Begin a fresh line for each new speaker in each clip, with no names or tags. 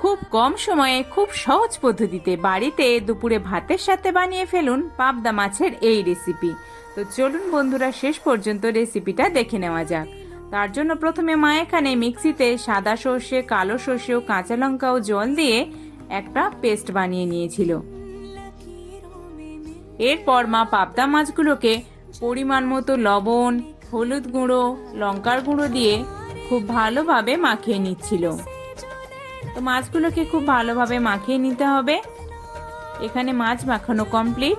খুব কম সময়ে খুব সহজ পদ্ধতিতে বাড়িতে দুপুরে ভাতের সাথে বানিয়ে ফেলুন পাবদা মাছের এই রেসিপি। তো চলুন বন্ধুরা, শেষ পর্যন্ত রেসিপিটা দেখে নেওয়া যাক। তার জন্য প্রথমে মা এখানে মিক্সিতে সাদা সর্ষে, কালো সর্ষে ও কাঁচা লঙ্কা ও জল দিয়ে একটা পেস্ট বানিয়ে নিয়েছিল। এরপর মা পাবদা মাছগুলোকে পরিমাণ মতো লবণ, হলুদ গুঁড়ো, লঙ্কার গুঁড়ো দিয়ে খুব ভালোভাবে মাখিয়ে নিচ্ছিল। তো মাছগুলোকে খুব ভালোভাবে মাখিয়ে নিতে হবে। এখানে মাছ মাখানো কমপ্লিট।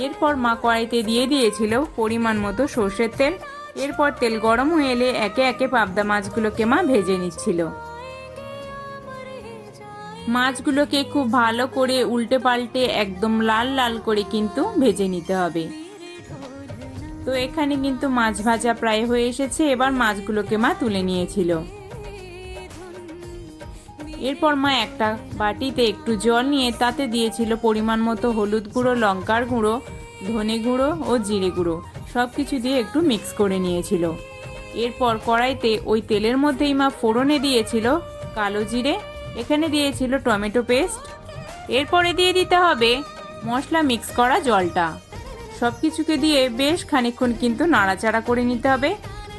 এরপর মা কড়াইতে দিয়ে দিয়েছিল পরিমাণ মতো সর্ষের তেল। এরপর তেল গরম হয়ে এলে একে একে পাবদা মাছগুলোকে মা ভেজে নিচ্ছিল। মাছগুলোকে খুব ভালো করে উল্টে পাল্টে একদম লাল লাল করে কিন্তু ভেজে নিতে হবে। তো এখানে কিন্তু মাছ ভাজা প্রায় হয়ে এসেছে। এবার মাছগুলোকে মা তুলে নিয়েছিল। এরপর মা একটা বাটিতে একটু জল নিয়ে তাতে দিয়েছিল পরিমাণ মতো হলুদ গুঁড়ো, লঙ্কার গুঁড়ো, ধনে গুঁড়ো ও জিরে গুঁড়ো, সব কিছু দিয়ে একটু মিক্স করে নিয়েছিল। এরপর কড়াইতে ওই তেলের মধ্যেই মা ফোড়নে দিয়েছিল কালো জিরে, এখানে দিয়েছিল টমেটো পেস্ট। এরপরে দিয়ে দিতে হবে মশলা মিক্স করা জলটা। সব কিছুকে দিয়ে বেশ খানিকক্ষণ কিন্তু নাড়াচাড়া করে নিতে হবে।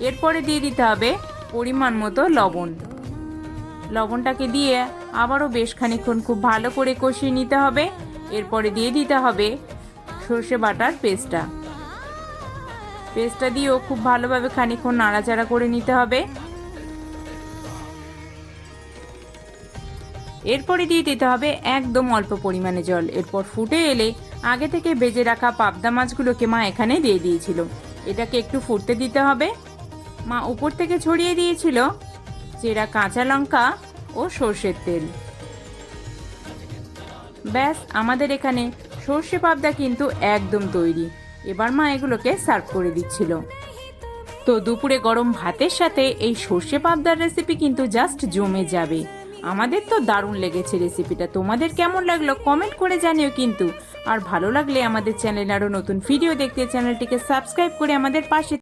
এরপরে দিয়ে দিতে হবে পরিমাণ মতো লবণ। লবণটাকে দিয়ে আবারও বেশ খানিকক্ষণ খুব ভালো করে কষিয়ে নিতে হবে। এরপরে দিয়ে দিতে হবে সর্ষে বাটার পেস্টটা দিয়েও খুব ভালোভাবে খানিকক্ষণ নাড়াচাড়া করে নিতে হবে। এরপরে দিয়ে দিতে হবে একদম অল্প পরিমাণে জল। এরপর ফুটে এলে আগে থেকে ভেজে রাখা পাবদা মাছগুলোকে মা এখানে দিয়ে দিয়েছিল। এটাকে একটু ফুটতে দিতে হবে। মা উপর থেকে ছড়িয়ে দিয়েছিল চেরা কাঁচা লঙ্কা ও সর্ষের তেল। ব্যাস, আমাদের এখানে সর্ষে পাবদা কিন্তু একদম তৈরি। এবার মা এগুলোকে সার্ভ করে দিচ্ছিল। তো দুপুরে গরম ভাতের সাথে এই সর্ষে পাবদার রেসিপি কিন্তু জাস্ট জমে যাবে। আমাদের তো দারুণ লেগেছে রেসিপিটা। তোমাদের কেমন লাগলো কমেন্ট করে জানিও কিন্তু। আর ভালো লাগলে আমাদের চ্যানেলে আরও নতুন ভিডিও দেখতে চ্যানেলটিকে সাবস্ক্রাইব করে আমাদের পাশে